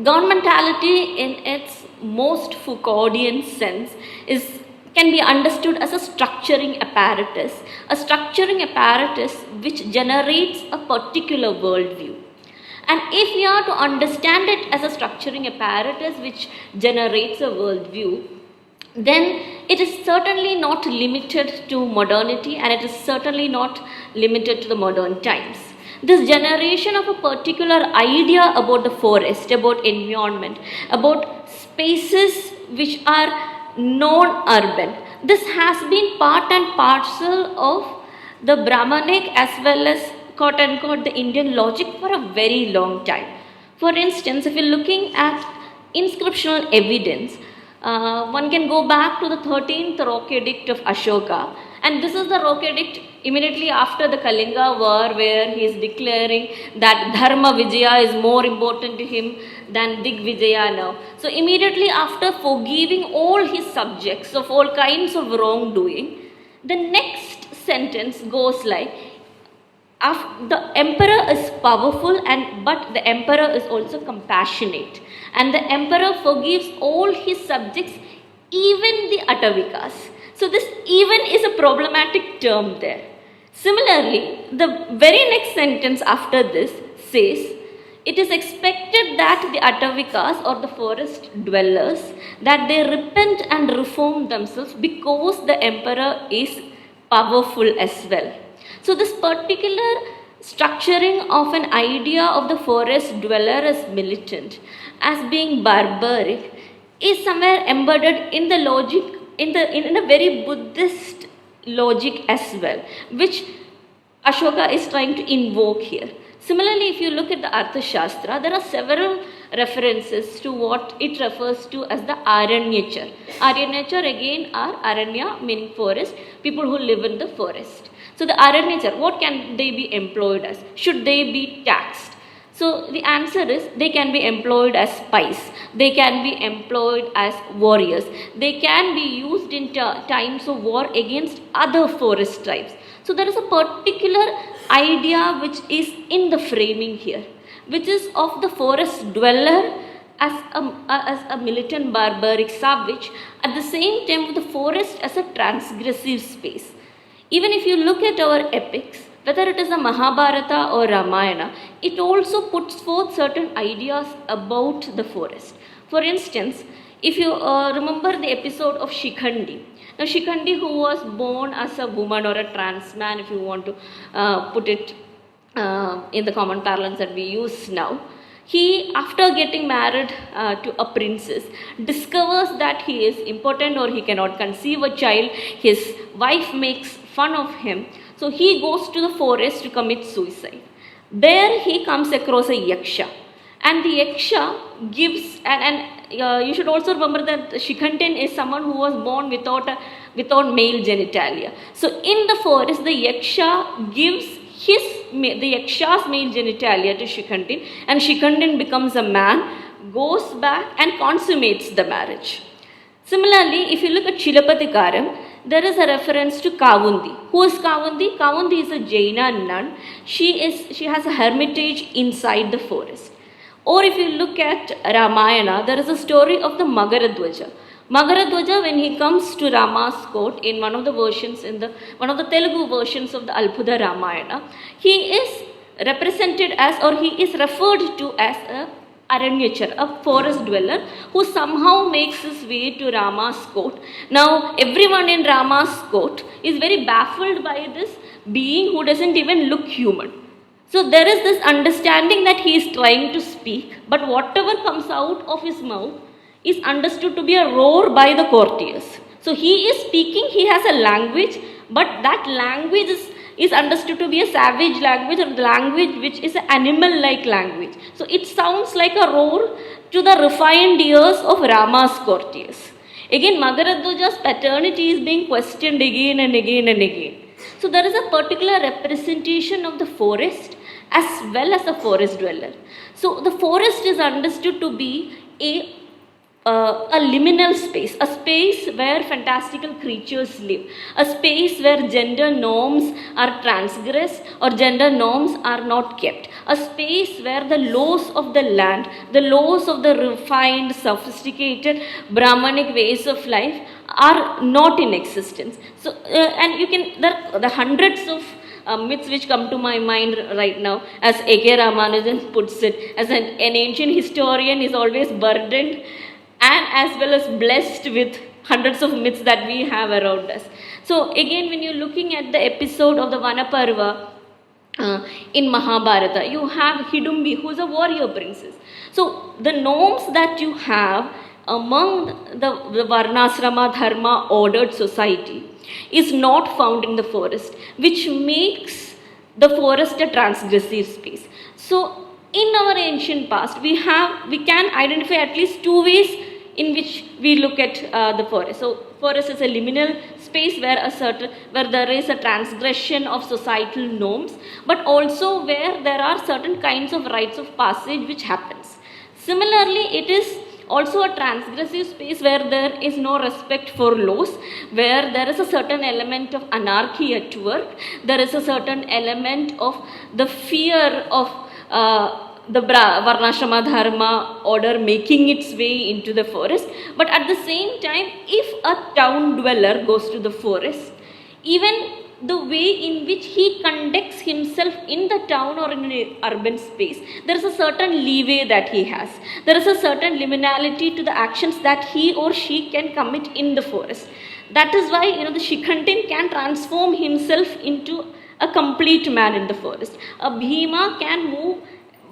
governmentality in its most Foucauldian sense can be understood as a structuring apparatus which generates a particular worldview. And if we are to understand it as a structuring apparatus which generates a worldview, then it is certainly not limited to modernity, and it is certainly not limited to the modern times. This generation of a particular idea about the forest, about environment, about spaces which are non-urban, this has been part and parcel of the Brahmanic as well as quote unquote the Indian logic for a very long time. For instance, if you're looking at inscriptional evidence, one can go back to the 13th Rock Edict of Ashoka, and this is the Rock Edict immediately after the Kalinga war, where he is declaring that Dharma Vijaya is more important to him than Digvijaya now. So immediately after forgiving all his subjects of all kinds of wrongdoing, the next sentence goes like, the emperor is powerful, but the emperor is also compassionate, and the emperor forgives all his subjects, even the Atavikas. So this even is a problematic term there. Similarly, the very next sentence after this says, it is expected that the Atavikas or the forest dwellers, that they repent and reform themselves because the emperor is powerful as well. So this particular structuring of an idea of the forest dweller as militant, as being barbaric, is somewhere embedded in the logic, in a very Buddhist logic as well, which Ashoka is trying to invoke here. Similarly, if you look at the Arthashastra, there are several references to what it refers to as the Aranyachar. Aranyachar again are Aranya meaning forest, people who live in the forest. So the Aranyachar, what can they be employed as? Should they be taxed? So the answer is, they can be employed as spies, they can be employed as warriors, they can be used in times of war against other forest tribes. So there is a particular idea which is in the framing here, which is of the forest dweller as a militant barbaric savage, at the same time of the forest as a transgressive space. Even if you look at our epics, whether it is a Mahabharata or Ramayana, it also puts forth certain ideas about the forest. For instance, if you remember the episode of Shikhandi. Now Shikhandi, who was born as a woman or a trans man, if you want to put it in the common parlance that we use now, he, after getting married to a princess, discovers that he is impotent or he cannot conceive a child. His wife makes fun of him. So he goes to the forest to commit suicide. There he comes across a yaksha. And the yaksha gives, you should also remember that Shikhantin is someone who was born without male genitalia. So in the forest, the yaksha gives the yaksha's male genitalia to Shikhantin, and Shikhantin becomes a man, goes back and consummates the marriage. Similarly, if you look at Chilapatikaram, there is a reference to Kavundi. Who is Kavundi? Kavundi is a Jaina nun. She has a hermitage inside the forest. Or if you look at Ramayana, there is a story of the Magaradwaja. Magaradwaja, when he comes to Rama's court in one of the versions, one of the Telugu versions of the Alpuda Ramayana, he is represented as, or he is referred to as a Aranyachar, a forest dweller who somehow makes his way to Rama's court. Now, everyone in Rama's court is very baffled by this being who doesn't even look human. So there is this understanding that he is trying to speak, but whatever comes out of his mouth is understood to be a roar by the courtiers. So he is speaking, he has a language, but that language is understood to be a savage language, or the language which is an animal-like language. So it sounds like a roar to the refined ears of Rama's courtiers. Again, Magaradwaja's paternity is being questioned again and again and again. So there is a particular representation of the forest as well as the forest dweller. So the forest is understood to be a a liminal space, a space where fantastical creatures live, a space where gender norms are transgressed or gender norms are not kept, a space where the laws of the land, the laws of the refined, sophisticated Brahmanic ways of life are not in existence. So, and you can, there are the hundreds of myths which come to my mind right now, as A.K. Ramanujan puts it, as an ancient historian is always burdened and as well as blessed with hundreds of myths that we have around us. So again, when you're looking at the episode of the Vanaparva in Mahabharata, you have Hidumbi, who is a warrior princess. So the norms that you have among the Varnasrama Dharma ordered society is not found in the forest, which makes the forest a transgressive space. So in our ancient past, we can identify at least two ways in which we look at the forest. So forest is a liminal space where there is a transgression of societal norms, but also where there are certain kinds of rites of passage which happens. Similarly, it is also a transgressive space where there is no respect for laws, where there is a certain element of anarchy at work, there is a certain element of the fear of the Varnashrama Dharma order making its way into the forest. But at the same time, if a town dweller goes to the forest, even the way in which he conducts himself in the town or in an urban space, there is a certain leeway that he has. There is a certain liminality to the actions that he or she can commit in the forest. That is why, the Shikhantin can transform himself into a complete man in the forest. A Bhima can move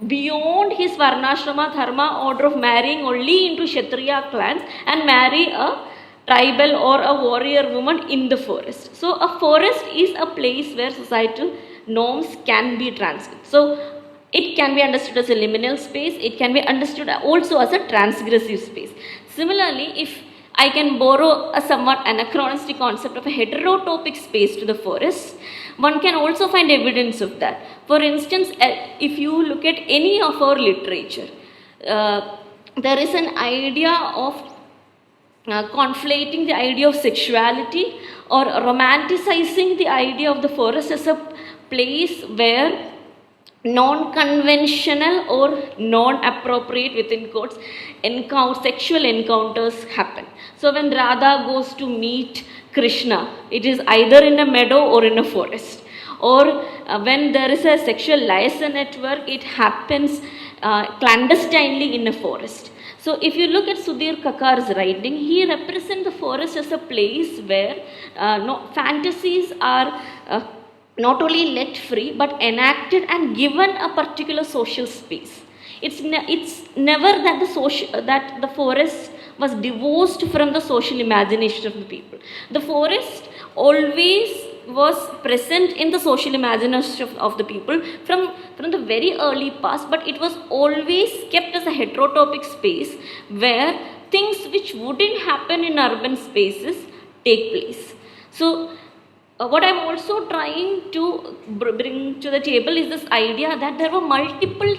beyond his Varnashrama Dharma order of marrying only into Kshatriya clans and marry a tribal or a warrior woman in the forest. So a forest is a place where societal norms can be transgressed. So it can be understood as a liminal space, it can be understood also as a transgressive space. Similarly, if I can borrow a somewhat anachronistic concept of a heterotopic space to the forest, one can also find evidence of that. For instance, if you look at any of our literature, there is an idea of conflating the idea of sexuality or romanticizing the idea of the forest as a place where non-conventional or non-appropriate, within quotes, sexual encounters happen. So when Radha goes to meet Krishna, it is either in a meadow or in a forest. Or when there is a sexual liaison at work, it happens clandestinely in a forest. So if you look at Sudhir Kakar's writing, he represents the forest as a place where fantasies are not only let free but enacted and given a particular social space. It's never that the forest was divorced from the social imagination of the people. The forest always was present in the social imagination of the people from the very early past, but it was always kept as a heterotopic space where things which wouldn't happen in urban spaces take place. So what I'm also trying to bring to the table is this idea that there were multiple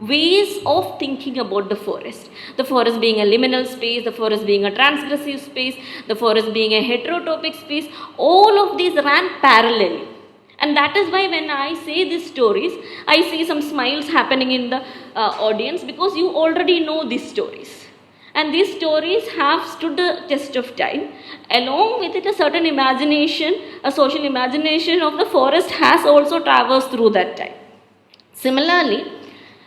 ways of thinking about the forest. The forest being a liminal space, the forest being a transgressive space, the forest being a heterotopic space, all of these ran parallelly. And that is why when I say these stories, I see some smiles happening in the audience, because you already know these stories. And these stories have stood the test of time. Along with it, a certain imagination, a social imagination of the forest has also traversed through that time. Similarly,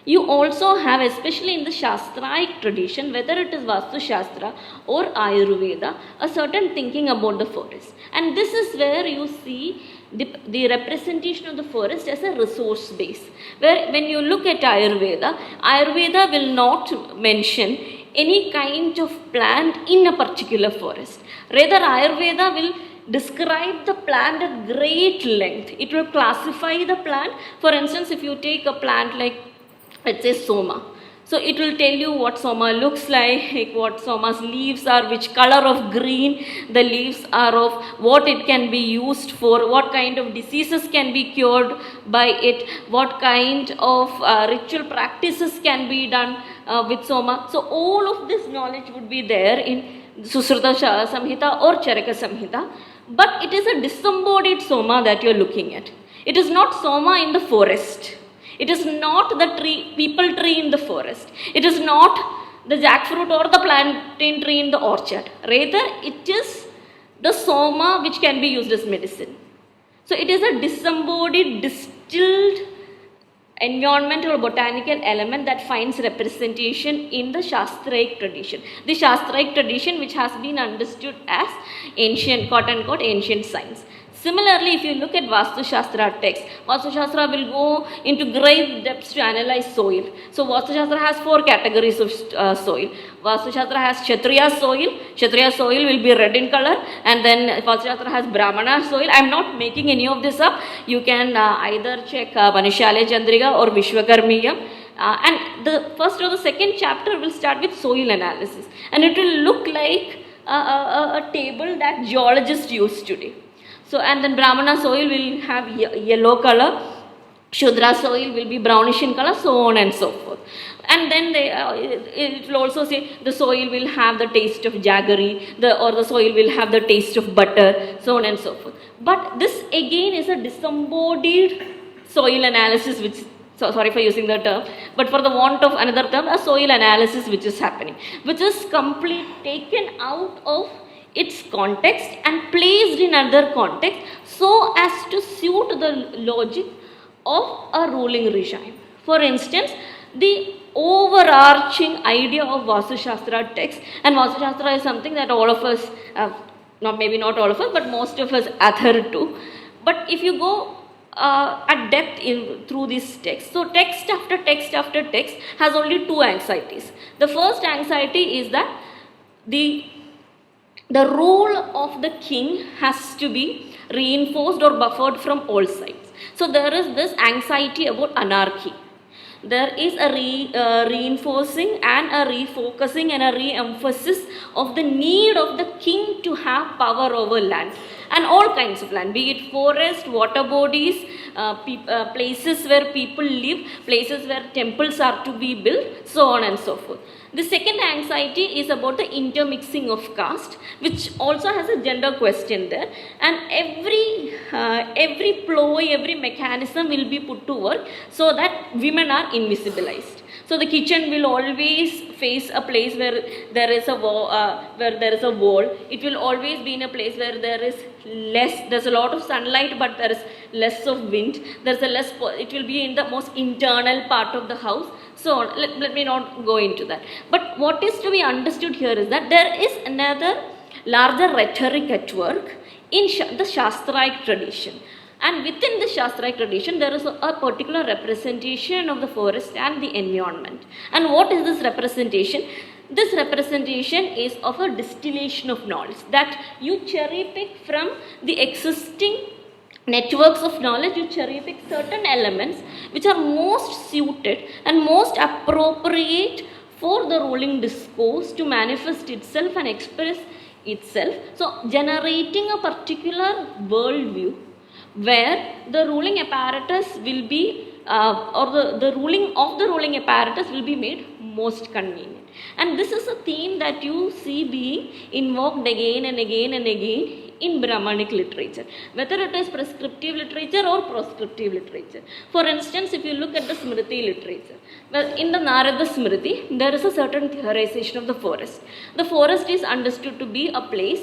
you also have, especially in the Shastraic tradition, whether it is Vastu Shastra or Ayurveda, a certain thinking about the forest. And this is where you see the representation of the forest as a resource base. Where when you look at Ayurveda, Ayurveda will not mention any kind of plant in a particular forest. Rather, Ayurveda will describe the plant at great length. It will classify the plant. For instance, if you take a plant like, let's say, Soma. So it will tell you what Soma looks like, what Soma's leaves are, which color of green the leaves are of, what it can be used for, what kind of diseases can be cured by it, what kind of ritual practices can be done with Soma. So all of this knowledge would be there in Susruta Samhita or Charaka Samhita, but it is a disembodied Soma that you are looking at. It is not Soma in the forest. It is not the people tree in the forest. It is not the jackfruit or the plantain tree in the orchard. Rather, it is the Soma which can be used as medicine. So it is a disembodied, distilled environmental or botanical element that finds representation in the Shastraic tradition. The Shastraic tradition which has been understood as ancient, quote unquote, ancient science. Similarly, if you look at Vastu Shastra text, Vastu Shastra will go into great depths to analyze soil. So Vastu Shastra has 4 categories of soil. Vastu Shastra has Kshatriya soil. Kshatriya soil will be red in color, and then Vastu Shastra has Brahmana soil. I am not making any of this up. You can either check Manushalaya Chandrika or Vishwakarmiyam. And the first or the second chapter will start with soil analysis, and it will look like a table that geologists use today. So, and then Brahmana soil will have yellow color, Shudra soil will be brownish in color, so on and so forth. And then it will also say the soil will have the taste of jaggery, or the soil will have the taste of butter, so on and so forth. But this again is a disembodied soil analysis, which, so sorry for using the term, but for the want of another term, a soil analysis which is happening, which is taken out of its context and placed in another context so as to suit the logic of a ruling regime. For instance, the overarching idea of Vastu Shastra text, and Vastu Shastra is something that all of us, maybe not all of us, but most of us adhere to. But if you go at depth through this text, so text after text after text has only 2 anxieties. The first anxiety is that the role of the king has to be reinforced or buffered from all sides. So there is this anxiety about anarchy. There is a reinforcing and a refocusing and a re-emphasis of the need of the king to have power over land, and all kinds of land, be it forest, water bodies, places where people live, places where temples are to be built, so on and so forth. The second anxiety is about the intermixing of caste, which also has a gender question there, and every ploy, every mechanism will be put to work so that women are invisibilized. So the kitchen will always face a place where there is a wall. It will always be in a place where there's a lot of sunlight, but there is less of wind. It will be in the most internal part of the house. So let me not go into that. But what is to be understood here is that there is another larger rhetoric at work in the Shastraic tradition. And within the Shastraic tradition, there is a particular representation of the forest and the environment. And what is this representation? This representation is of a distillation of knowledge, that you cherry pick from the existing networks of knowledge, you cherry pick certain elements which are most suited and most appropriate for the ruling discourse to manifest itself and express itself. So generating a particular worldview where the ruling apparatus will be or the ruling of the ruling apparatus will be made most convenient. And this is a theme that you see being invoked again and again and again in Brahmanic literature, whether it is prescriptive literature or proscriptive literature. For instance, if you look at the Smriti literature, well, in the Narada Smriti, there is a certain theorization of the forest. The forest is understood to be a place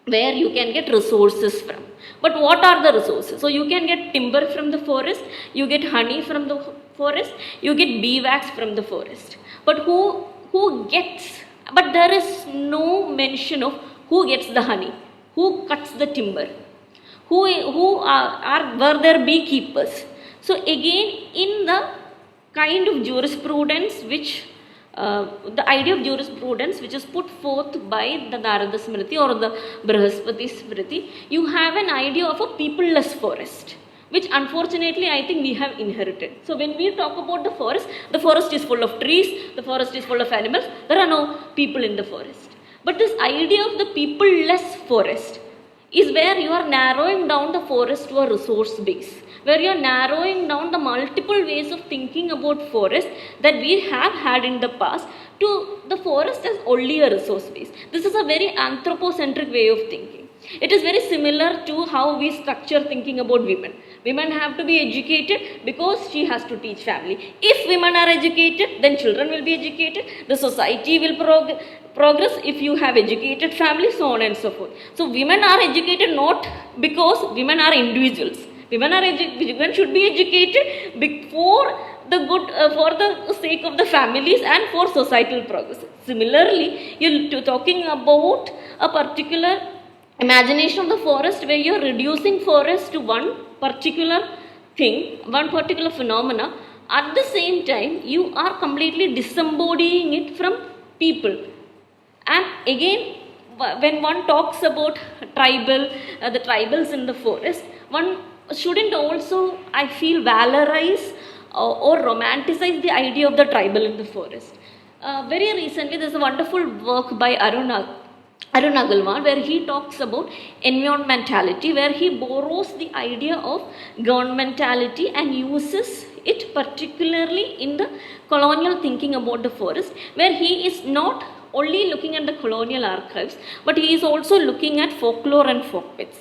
where you can get resources from. But what are the resources? So you can get timber from the forest, you get honey from the forest, you get bee wax from the forest. But who gets, but there is no mention of who gets the honey, who cuts the timber, were there beekeepers. So again, in the kind of jurisprudence which the idea of jurisprudence which is put forth by the Narada Smriti or the Brihaspati Smriti, you have an idea of a peopleless forest, which unfortunately I think we have inherited. So when we talk about the forest is full of trees, the forest is full of animals, there are no people in the forest. But this idea of the peopleless forest is where you are narrowing down the forest to a resource base, where you're narrowing down the multiple ways of thinking about forest that we have had in the past to the forest as only a resource base. This is a very anthropocentric way of thinking. It is very similar to how we structure thinking about women. Women have to be educated because she has to teach family. If women are educated, then children will be educated, the society will progress if you have educated families, so on and so forth. So women are educated not because women are individuals. Women should be educated for the good, for the sake of the families and for societal progress. Similarly, you're talking about a particular imagination of the forest where you're reducing forest to one particular thing, one particular phenomena. At the same time, you are completely disembodying it from people. And again, when one talks about the tribals in the forest, one shouldn't also, I feel, valorize or romanticize the idea of the tribal in the forest. Very recently, there's a wonderful work by Arun Agarwal, where he talks about environmentality, where he borrows the idea of governmentality and uses it particularly in the colonial thinking about the forest, where he is not only looking at the colonial archives, but he is also looking at folklore and folk myths.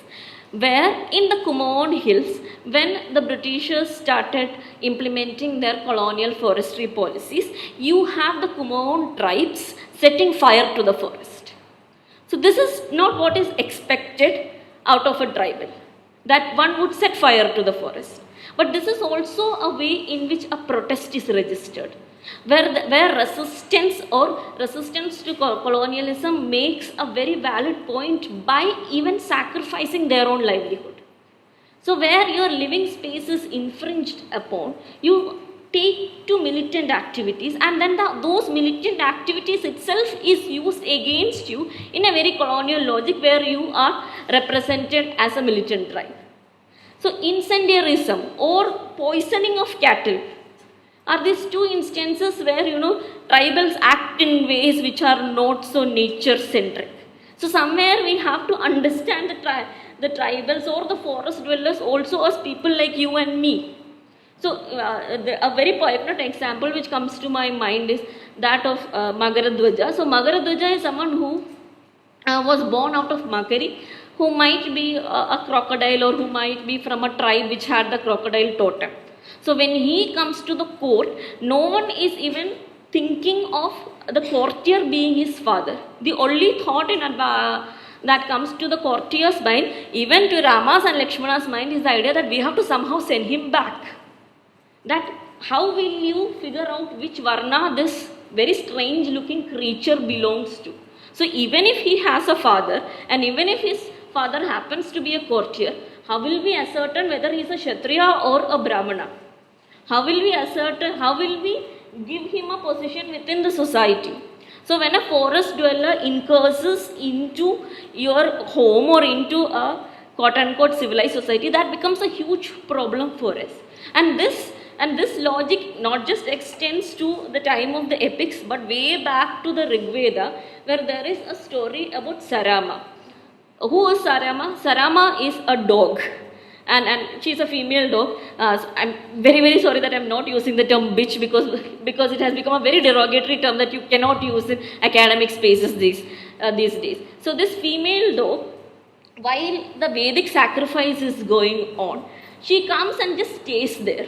Where in the Kumaon Hills, when the Britishers started implementing their colonial forestry policies, you have the Kumaon tribes setting fire to the forest. So this is not what is expected out of a tribal, that one would set fire to the forest. But this is also a way in which a protest is registered, where resistance to colonialism makes a very valid point by even sacrificing their own livelihood. So where your living space is infringed upon, you take to militant activities, and then those militant activities itself is used against you in a very colonial logic where you are represented as a militant tribe. So incendiarism or poisoning of cattle are these two instances where tribals act in ways which are not so nature centric. So somewhere we have to understand the tribals or the forest dwellers also as people like you and me. So a very poignant example which comes to my mind is that of Magaradhwaja. So Magaradhwaja is someone who was born out of Makari, who might be a crocodile or who might be from a tribe which had the crocodile totem. So when he comes to the court, no one is even thinking of the courtier being his father. The only thought that comes to the courtier's mind, even to Rama's and Lakshmana's mind, is the idea that we have to somehow send him back. That how will you figure out which varna this very strange looking creature belongs to? So even if he has a father, and even if his father happens to be a courtier, how will we ascertain whether he is a Kshatriya or a Brahmana? How will we give him a position within the society? So when a forest dweller incurses into your home or into a quote unquote civilized society, that becomes a huge problem for us. And this logic not just extends to the time of the epics, but way back to the Rig Veda, where there is a story about Sarama. Who is Sarama? Sarama is a dog. And she is a female dog. I'm very, very sorry that I'm not using the term bitch because it has become a very derogatory term that you cannot use in academic spaces these days. So this female dog, while the Vedic sacrifice is going on, she comes and just stays there.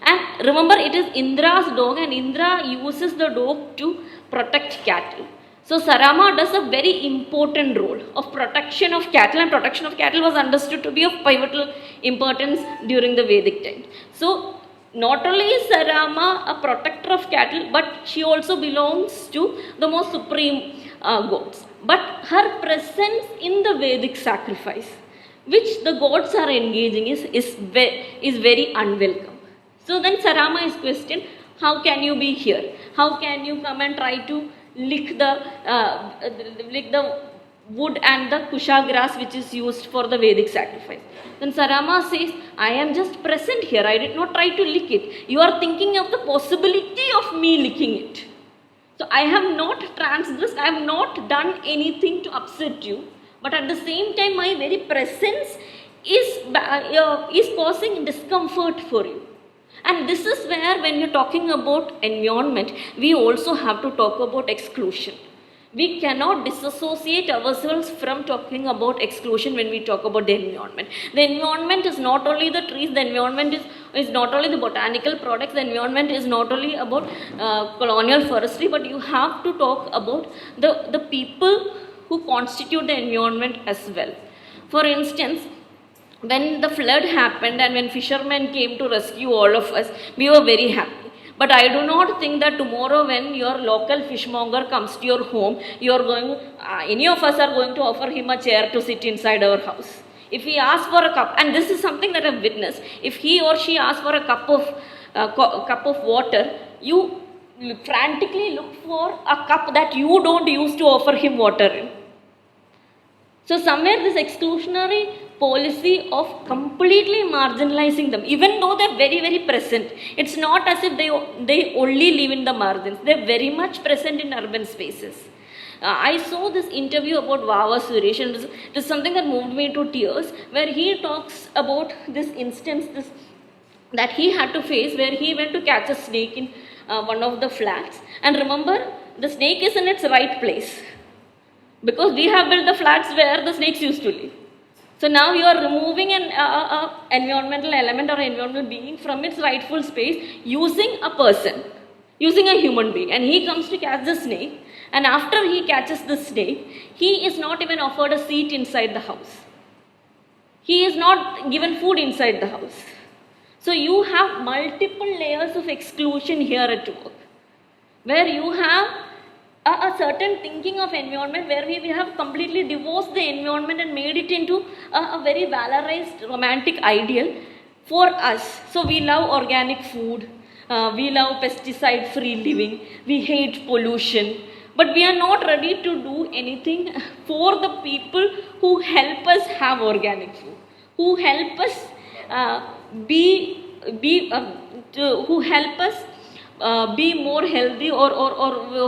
And remember, it is Indra's dog, and Indra uses the dog to protect cattle. So Sarama does a very important role of protection of cattle, and protection of cattle was understood to be of pivotal importance during the Vedic time. So not only is Sarama a protector of cattle, but she also belongs to the most supreme gods. But her presence in the Vedic sacrifice, which the gods are engaging, is very unwelcome. So then Sarama is questioned, how can you be here? How can you come and try to lick the wood and the kusha grass which is used for the Vedic sacrifice? Then Sarama says, I am just present here. I did not try to lick it. You are thinking of the possibility of me licking it. So I have not transgressed. I have not done anything to upset you. But at the same time, my very presence is causing discomfort for you. And this is where, when you're talking about environment, we also have to talk about exclusion. We cannot disassociate ourselves from talking about exclusion when we talk about the environment. The environment is not only the trees, the environment is not only the botanical products, the environment is not only about colonial forestry, but you have to talk about the people who constitute the environment as well. For instance, when the flood happened and when fishermen came to rescue all of us, we were very happy. But I do not think that tomorrow when your local fishmonger comes to your home, any of us are going to offer him a chair to sit inside our house. If he asks for a cup, and this is something that I've witnessed, if he or she asks for a cup of water, you frantically look for a cup that you don't use to offer him water in. So somewhere this exclusionary policy of completely marginalizing them, even though they're very, very present. It's not as if they only live in the margins. They're very much present in urban spaces. I saw this interview about Vava Suresh, and it is something that moved me to tears, where he talks about this instance that he had to face, where he went to catch a snake in one of the flats. And remember, the snake is in its right place, because we have built the flats where the snakes used to live. So now you are removing an environmental element or environmental being from its rightful space using a person, using a human being. And he comes to catch the snake, and after he catches the snake, he is not even offered a seat inside the house. He is not given food inside the house. So you have multiple layers of exclusion here at work, where you have a certain thinking of environment, where we have completely divorced the environment and made it into a very valorized romantic ideal for us. So we love organic food, we love pesticide free living, we hate pollution, but we are not ready to do anything for the people who help us have organic food, who help us who help us be more healthy, or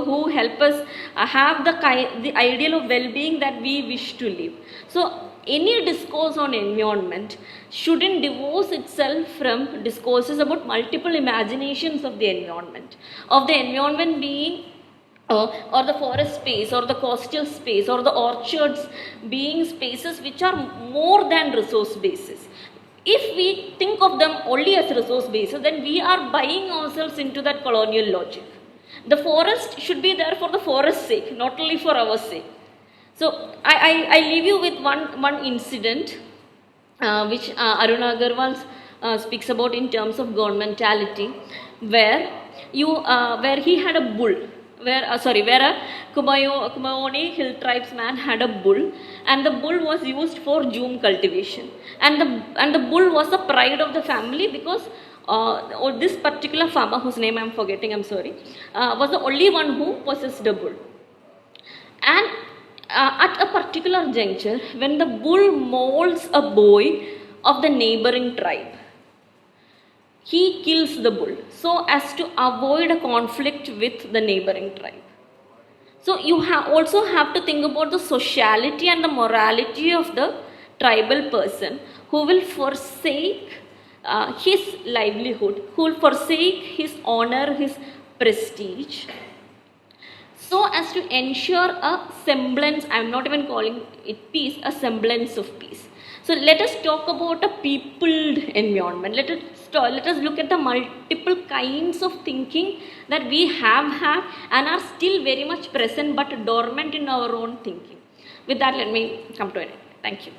who help us have the ideal of well-being that we wish to live. So any discourse on environment shouldn't divorce itself from discourses about multiple imaginations of the environment being or the forest space, or the coastal space, or the orchards being spaces which are more than resource bases. If we think of them only as resource bases, then we are buying ourselves into that colonial logic. The forest should be there for the forest's sake, not only for our sake. So I leave you with one incident which Aruna Agarwal speaks about in terms of governmentality, where he had a bull, where a Kumaoni hill tribesman had a bull, and the bull was used for jhum cultivation, and the bull was the pride of the family, because this particular farmer, whose name I am forgetting, I'm sorry, was the only one who possessed a bull. And at a particular juncture, when the bull molds a boy of the neighboring tribe, he kills the bull so as to avoid a conflict with the neighboring tribe. So you also have to think about the sociality and the morality of the tribal person, who will forsake his livelihood, who will forsake his honor, his prestige, so as to ensure a semblance, I am not even calling it peace, a semblance of peace. So let us talk about a peopled environment. Let us look at the multiple kinds of thinking that we have had and are still very much present but dormant in our own thinking. With that, let me come to an end. Thank you.